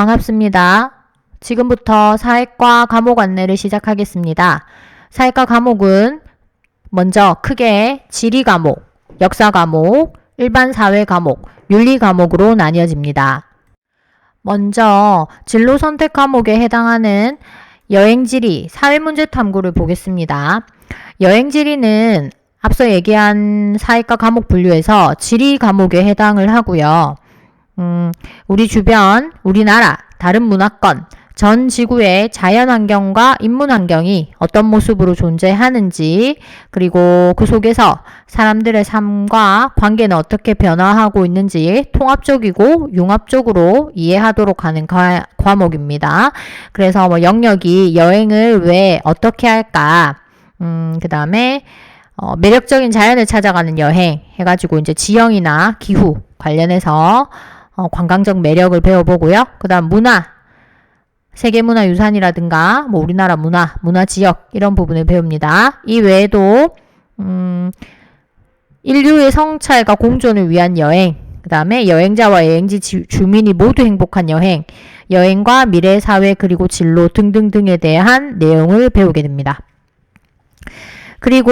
반갑습니다. 지금부터 사회과 과목 안내를 시작하겠습니다. 사회과 과목은 먼저 크게 지리 과목, 역사 과목, 일반 사회 과목, 윤리 과목으로 나뉘어집니다. 먼저 진로 선택 과목에 해당하는 여행지리, 사회문제 탐구를 보겠습니다. 여행지리는 앞서 얘기한 사회과 과목 분류에서 지리 과목에 해당을 하고요. 우리 주변, 우리나라, 다른 문화권, 전 지구의 자연환경과 인문환경이 어떤 모습으로 존재하는지, 그리고 그 속에서 사람들의 삶과 관계는 어떻게 변화하고 있는지 통합적이고 융합적으로 이해하도록 하는 과목입니다. 그래서 영역이 여행을 왜 어떻게 할까, 그 다음에 매력적인 자연을 찾아가는 여행 해가지고 이제 지형이나 기후 관련해서 관광적 매력을 배워보고요. 그 다음 문화, 세계문화유산이라든가 우리나라 문화 지역 이런 부분을 배웁니다. 이 외에도 인류의 성찰과 공존을 위한 여행, 그 다음에 여행자와 여행지 주민이 모두 행복한 여행, 여행과 미래 사회 그리고 진로 등등등에 대한 내용을 배우게 됩니다. 그리고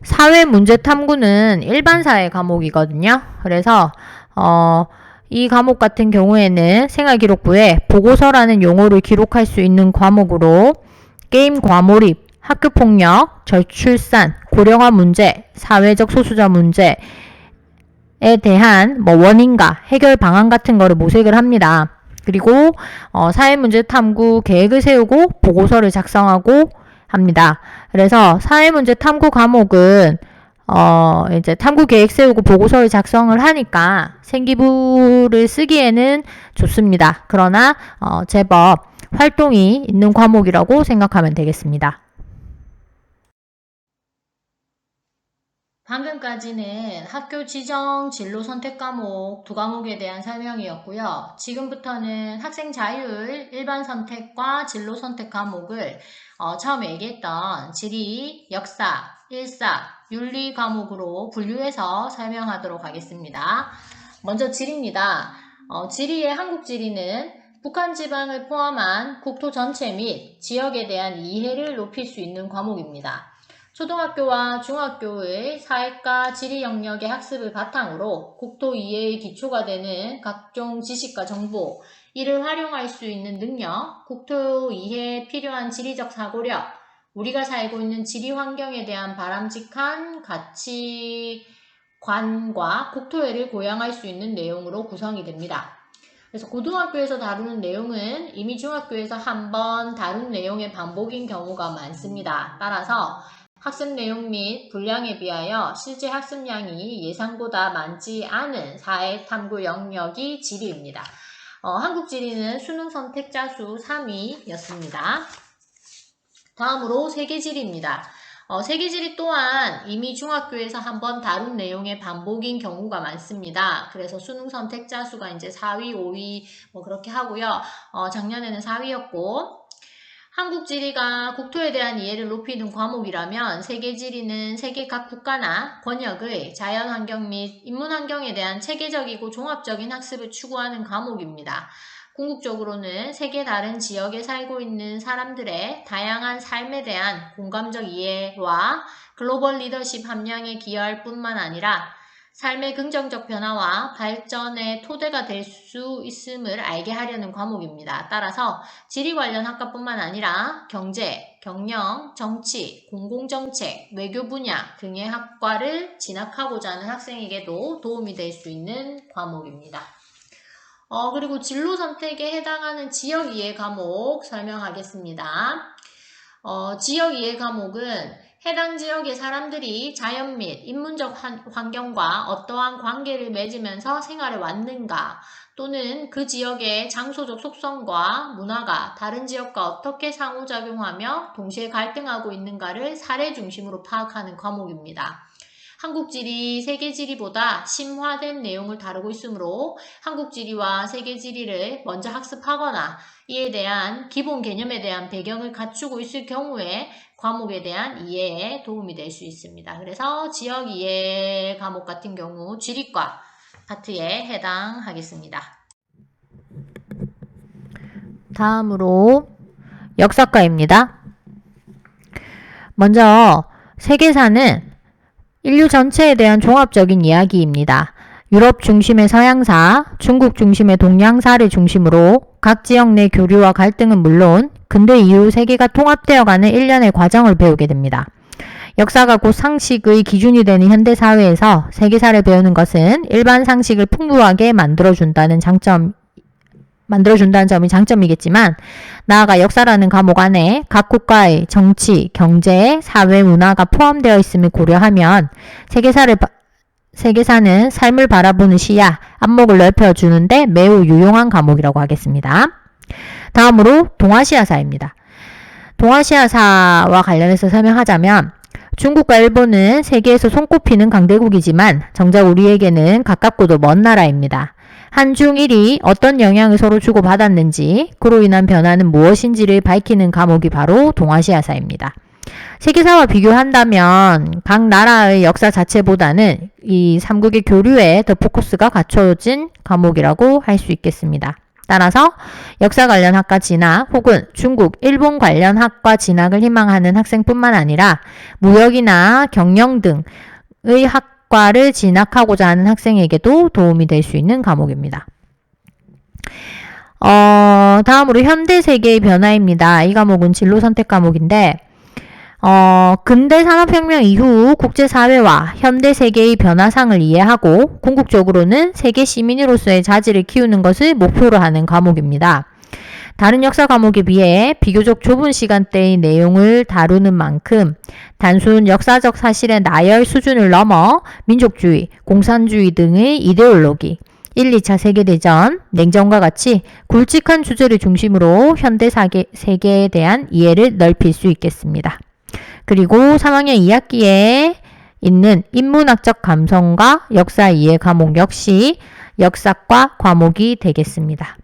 사회문제 탐구는 일반사회 과목이거든요. 그래서 이 과목 같은 경우에는 생활기록부에 보고서라는 용어를 기록할 수 있는 과목으로 게임 과몰입, 학교폭력, 저출산, 고령화 문제, 사회적 소수자 문제에 대한 원인과 해결 방안 같은 거를 모색을 합니다. 그리고 사회문제 탐구 계획을 세우고 보고서를 작성하고 합니다. 그래서 사회문제 탐구 과목은 이제 탐구 계획 세우고 보고서를 작성을 하니까 생기부를 쓰기에는 좋습니다. 그러나 제법 활동이 있는 과목이라고 생각하면 되겠습니다. 방금까지는 학교 지정 진로 선택 과목 두 과목에 대한 설명이었고요. 지금부터는 학생 자율 일반 선택과 진로 선택 과목을 처음에 얘기했던 지리, 역사, 일사, 윤리 과목으로 분류해서 설명하도록 하겠습니다. 먼저 지리입니다. 지리의 한국지리는 북한 지방을 포함한 국토 전체 및 지역에 대한 이해를 높일 수 있는 과목입니다. 초등학교와 중학교의 사회과 지리 영역의 학습을 바탕으로 국토 이해의 기초가 되는 각종 지식과 정보, 이를 활용할 수 있는 능력, 국토 이해에 필요한 지리적 사고력, 우리가 살고 있는 지리 환경에 대한 바람직한 가치관과 국토애를 고양할 수 있는 내용으로 구성이 됩니다. 그래서 고등학교에서 다루는 내용은 이미 중학교에서 한번 다룬 내용의 반복인 경우가 많습니다. 따라서 학습 내용 및 분량에 비하여 실제 학습량이 예상보다 많지 않은 사회 탐구 영역이 지리입니다. 한국지리는 수능 선택자 수 3위였습니다. 다음으로 세계지리입니다. 세계지리 또한 이미 중학교에서 한번 다룬 내용의 반복인 경우가 많습니다. 그래서 수능 선택자 수가 이제 4위, 5위 그렇게 하고요. 작년에는 4위였고, 한국지리가 국토에 대한 이해를 높이는 과목이라면 세계지리는 세계 각 국가나 권역의 자연환경 및 인문환경에 대한 체계적이고 종합적인 학습을 추구하는 과목입니다. 궁극적으로는 세계 다른 지역에 살고 있는 사람들의 다양한 삶에 대한 공감적 이해와 글로벌 리더십 함량에 기여할 뿐만 아니라 삶의 긍정적 변화와 발전의 토대가 될 수 있음을 알게 하려는 과목입니다. 따라서 지리 관련 학과뿐만 아니라 경제, 경영, 정치, 공공정책, 외교 분야 등의 학과를 진학하고자 하는 학생에게도 도움이 될 수 있는 과목입니다. 그리고 진로 선택에 해당하는 지역 이해 과목 설명하겠습니다. 지역 이해 과목은 해당 지역의 사람들이 자연 및 인문적 환경과 어떠한 관계를 맺으면서 생활해 왔는가, 또는 그 지역의 장소적 속성과 문화가 다른 지역과 어떻게 상호작용하며 동시에 갈등하고 있는가를 사례 중심으로 파악하는 과목입니다. 한국지리, 세계지리보다 심화된 내용을 다루고 있으므로 한국지리와 세계지리를 먼저 학습하거나 이에 대한 기본 개념에 대한 배경을 갖추고 있을 경우에 과목에 대한 이해에 도움이 될 수 있습니다. 그래서 지역 이해 과목 같은 경우 지리과 파트에 해당하겠습니다. 다음으로 역사과입니다. 먼저 세계사는 인류 전체에 대한 종합적인 이야기입니다. 유럽 중심의 서양사, 중국 중심의 동양사를 중심으로 각 지역 내 교류와 갈등은 물론 근대 이후 세계가 통합되어가는 일련의 과정을 배우게 됩니다. 역사가 곧 상식의 기준이 되는 현대사회에서 세계사를 배우는 것은 일반 상식을 풍부하게 만들어준다는 점이 장점이겠지만, 나아가 역사라는 과목 안에 각 국가의 정치, 경제, 사회, 문화가 포함되어 있음을 고려하면 세계사는 삶을 바라보는 시야, 안목을 넓혀주는데 매우 유용한 과목이라고 하겠습니다. 다음으로 동아시아사입니다. 동아시아사와 관련해서 설명하자면, 중국과 일본은 세계에서 손꼽히는 강대국이지만 정작 우리에게는 가깝고도 먼 나라입니다. 한중일이 어떤 영향을 서로 주고받았는지, 그로 인한 변화는 무엇인지를 밝히는 과목이 바로 동아시아사입니다. 세계사와 비교한다면 각 나라의 역사 자체보다는 이 3국의 교류에 더 포커스가 갖춰진 과목이라고 할 수 있겠습니다. 따라서 역사 관련 학과 진학 혹은 중국, 일본 관련 학과 진학을 희망하는 학생뿐만 아니라 무역이나 경영 등의 학과를 진학하고자 하는 학생에게도 도움이 될 수 있는 과목입니다. 다음으로 현대세계의 변화입니다. 이 과목은 진로 선택 과목인데, 근대 산업혁명 이후 국제사회와 현대세계의 변화상을 이해하고 궁극적으로는 세계 시민으로서의 자질을 키우는 것을 목표로 하는 과목입니다. 다른 역사 과목에 비해 비교적 좁은 시간대의 내용을 다루는 만큼 단순 역사적 사실의 나열 수준을 넘어 민족주의, 공산주의 등의 이데올로기, 1, 2차 세계대전, 냉전과 같이 굵직한 주제를 중심으로 현대세계에 대한 이해를 넓힐 수 있겠습니다. 그리고 3학년 2학기에 있는 인문학적 감성과 역사 이해 과목 역시 역사과 과목이 되겠습니다.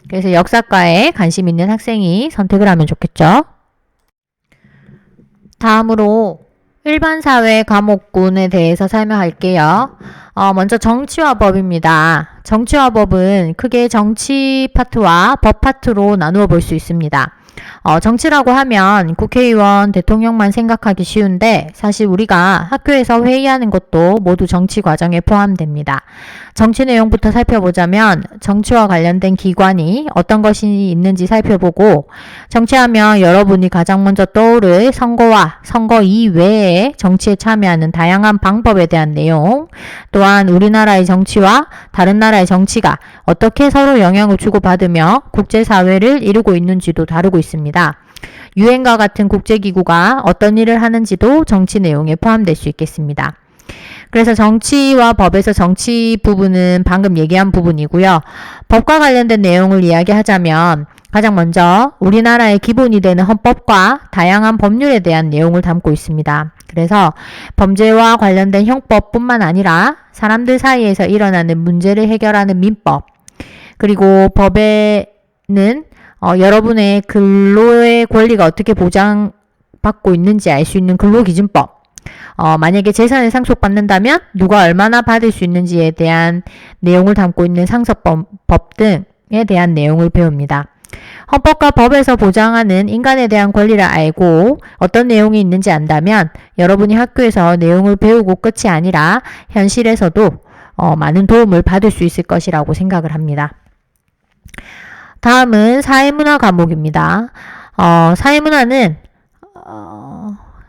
그래서 역사과에 관심 있는 학생이 선택을 하면 좋겠죠. 다음으로 일반사회 과목군에 대해서 설명할게요. 먼저 정치와 법입니다. 정치와 법은 크게 정치 파트와 법 파트로 나누어 볼 수 있습니다. 정치라고 하면 국회의원, 대통령만 생각하기 쉬운데 사실 우리가 학교에서 회의하는 것도 모두 정치 과정에 포함됩니다. 정치 내용부터 살펴보자면 정치와 관련된 기관이 어떤 것이 있는지 살펴보고, 정치하면 여러분이 가장 먼저 떠오를 선거와 선거 이외에 정치에 참여하는 다양한 방법에 대한 내용, 또한 우리나라의 정치와 다른 나라의 정치가 어떻게 서로 영향을 주고받으며 국제사회를 이루고 있는지도 다루고 있습니다. 유엔과 같은 국제기구가 어떤 일을 하는지도 정치 내용에 포함될 수 있겠습니다. 그래서 정치와 법에서 정치 부분은 방금 얘기한 부분이고요. 법과 관련된 내용을 이야기하자면 가장 먼저 우리나라의 기본이 되는 헌법과 다양한 법률에 대한 내용을 담고 있습니다. 그래서 범죄와 관련된 형법뿐만 아니라 사람들 사이에서 일어나는 문제를 해결하는 민법, 그리고 법에는 여러분의 근로의 권리가 어떻게 보장받고 있는지 알 수 있는 근로기준법, 만약에 재산을 상속받는다면 누가 얼마나 받을 수 있는지에 대한 내용을 담고 있는 상속법 등에 대한 내용을 배웁니다. 헌법과 법에서 보장하는 인간에 대한 권리를 알고 어떤 내용이 있는지 안다면 여러분이 학교에서 내용을 배우고 끝이 아니라 현실에서도 많은 도움을 받을 수 있을 것이라고 생각을 합니다. 다음은 사회문화 과목입니다. 사회문화는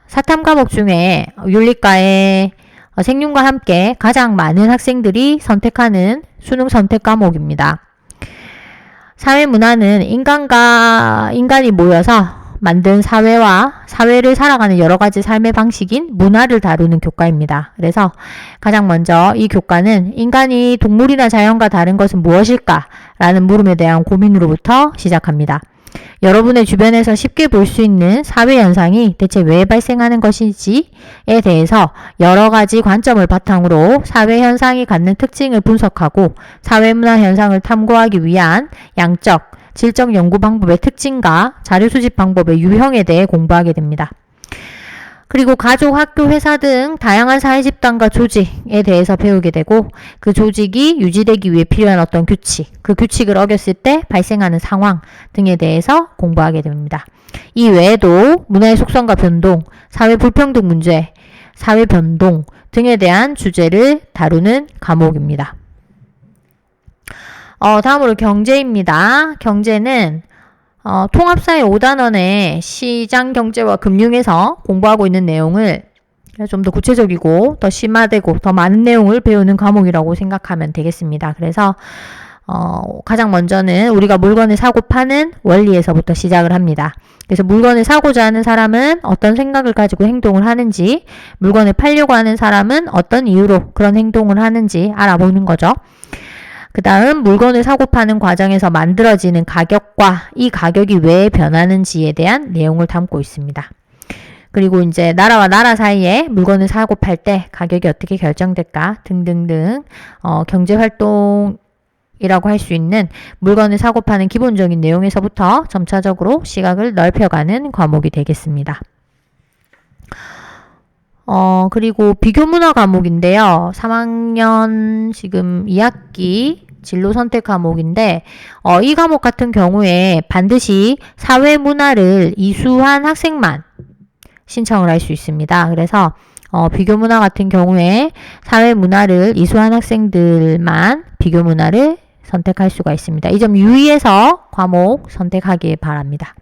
사탐 과목 중에 윤리과의 생윤과 함께 가장 많은 학생들이 선택하는 수능 선택 과목입니다. 사회문화는 인간이 모여서 만든 사회와 사회를 살아가는 여러 가지 삶의 방식인 문화를 다루는 교과입니다. 그래서 가장 먼저 이 교과는 인간이 동물이나 자연과 다른 것은 무엇일까? 라는 물음에 대한 고민으로부터 시작합니다. 여러분의 주변에서 쉽게 볼 수 있는 사회 현상이 대체 왜 발생하는 것인지에 대해서 여러 가지 관점을 바탕으로 사회 현상이 갖는 특징을 분석하고 사회문화 현상을 탐구하기 위한 양적, 질적 연구 방법의 특징과 자료 수집 방법의 유형에 대해 공부하게 됩니다. 그리고 가족, 학교, 회사 등 다양한 사회 집단과 조직에 대해서 배우게 되고 그 조직이 유지되기 위해 필요한 어떤 규칙, 그 규칙을 어겼을 때 발생하는 상황 등에 대해서 공부하게 됩니다. 이 외에도 문화의 속성과 변동, 사회 불평등 문제, 사회 변동 등에 대한 주제를 다루는 과목입니다. 다음으로 경제입니다. 경제는 통합사회 5단원의 시장경제와 금융에서 공부하고 있는 내용을 좀 더 구체적이고 더 심화되고 더 많은 내용을 배우는 과목이라고 생각하면 되겠습니다. 그래서 가장 먼저는 우리가 물건을 사고 파는 원리에서부터 시작을 합니다. 그래서 물건을 사고자 하는 사람은 어떤 생각을 가지고 행동을 하는지, 물건을 팔려고 하는 사람은 어떤 이유로 그런 행동을 하는지 알아보는 거죠. 그 다음 물건을 사고 파는 과정에서 만들어지는 가격과 이 가격이 왜 변하는지에 대한 내용을 담고 있습니다. 그리고 이제 나라와 나라 사이에 물건을 사고 팔 때 가격이 어떻게 결정될까 등등등 경제활동이라고 할 수 있는 물건을 사고 파는 기본적인 내용에서부터 점차적으로 시각을 넓혀가는 과목이 되겠습니다. 그리고 비교문화 과목인데요. 3학년 지금 2학기 진로 선택 과목인데 이 과목 같은 경우에 반드시 사회문화를 이수한 학생만 신청을 할 수 있습니다. 그래서 비교문화 같은 경우에 사회문화를 이수한 학생들만 비교문화를 선택할 수가 있습니다. 이 점 유의해서 과목 선택하기 바랍니다.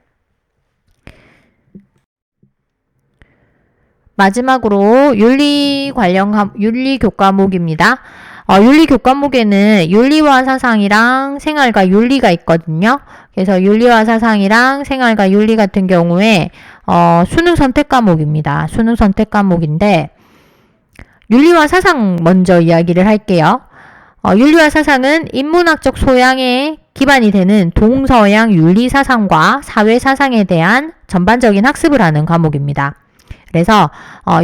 마지막으로 윤리 교과목입니다. 윤리 교과목에는 윤리와 사상이랑 생활과 윤리가 있거든요. 그래서 윤리와 사상이랑 생활과 윤리 같은 경우에 수능 선택 과목입니다. 수능 선택 과목인데 윤리와 사상 먼저 이야기를 할게요. 윤리와 사상은 인문학적 소양에 기반이 되는 동서양 윤리 사상과 사회 사상에 대한 전반적인 학습을 하는 과목입니다. 그래서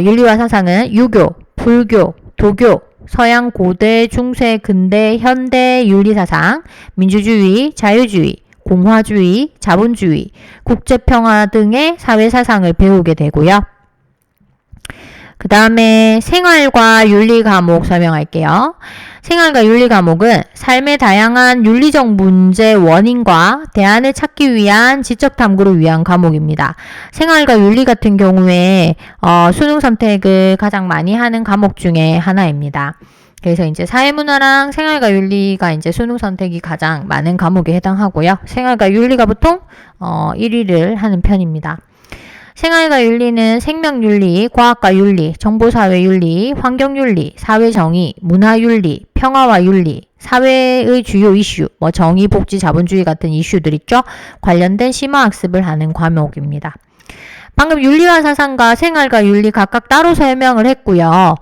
윤리와 사상은 유교, 불교, 도교, 서양 고대, 중세, 근대, 현대 윤리사상, 민주주의, 자유주의, 공화주의, 자본주의, 국제평화 등의 사회사상을 배우게 되고요. 그 다음에 생활과 윤리 과목 설명할게요. 생활과 윤리 과목은 삶의 다양한 윤리적 문제 원인과 대안을 찾기 위한 지적 탐구를 위한 과목입니다. 생활과 윤리 같은 경우에 수능 선택을 가장 많이 하는 과목 중에 하나입니다. 그래서 이제 사회문화랑 생활과 윤리가 이제 수능 선택이 가장 많은 과목에 해당하고요. 생활과 윤리가 보통 1위를 하는 편입니다. 생활과 윤리는 생명윤리, 과학과 윤리, 정보사회윤리, 환경윤리, 사회정의, 문화윤리, 평화와 윤리, 사회의 주요 이슈, 정의, 복지, 자본주의 같은 이슈들 있죠? 관련된 심화학습을 하는 과목입니다. 방금 윤리와 사상과 생활과 윤리 각각 따로 설명을 했고요.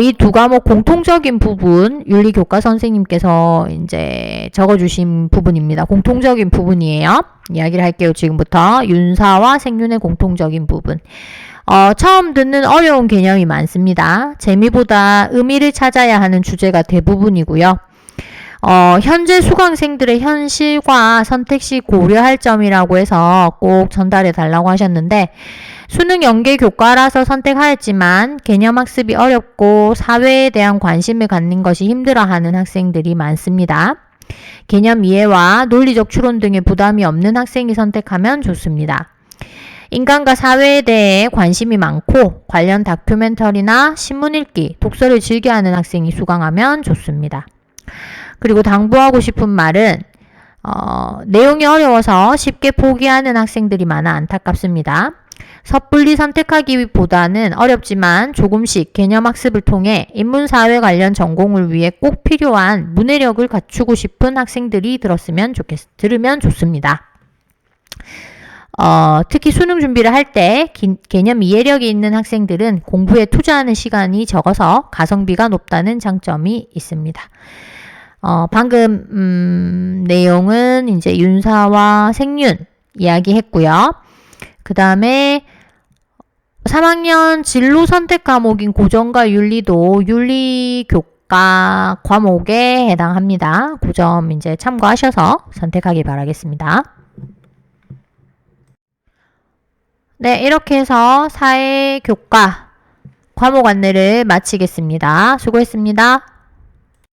이 두 과목 공통적인 부분, 윤리 교과 선생님께서 이제 적어주신 부분입니다. 공통적인 부분이에요. 이야기를 할게요. 지금부터 윤사와 생윤의 공통적인 부분. 처음 듣는 어려운 개념이 많습니다. 재미보다 의미를 찾아야 하는 주제가 대부분이고요. 현재 수강생들의 현실과 선택시 고려할 점이라고 해서 꼭 전달해 달라고 하셨는데 수능 연계 교과라서 선택하였지만 개념 학습이 어렵고 사회에 대한 관심을 갖는 것이 힘들어하는 학생들이 많습니다. 개념 이해와 논리적 추론 등의 부담이 없는 학생이 선택하면 좋습니다. 인간과 사회에 대해 관심이 많고 관련 다큐멘터리나 신문 읽기, 독서를 즐겨하는 학생이 수강하면 좋습니다. 그리고 당부하고 싶은 말은 내용이 어려워서 쉽게 포기하는 학생들이 많아 안타깝습니다. 섣불리 선택하기보다는 어렵지만 조금씩 개념 학습을 통해 인문사회 관련 전공을 위해 꼭 필요한 문해력을 갖추고 싶은 학생들이 들으면 좋습니다. 특히 수능 준비를 할 때 개념 이해력이 있는 학생들은 공부에 투자하는 시간이 적어서 가성비가 높다는 장점이 있습니다. 방금 내용은 이제 윤사와 생윤 이야기했고요. 그 다음에 3학년 진로 선택 과목인 고전과 윤리도 윤리교과 과목에 해당합니다. 그 점 이제 참고하셔서 선택하기 바라겠습니다. 네, 이렇게 해서 사회교과 과목 안내를 마치겠습니다. 수고했습니다.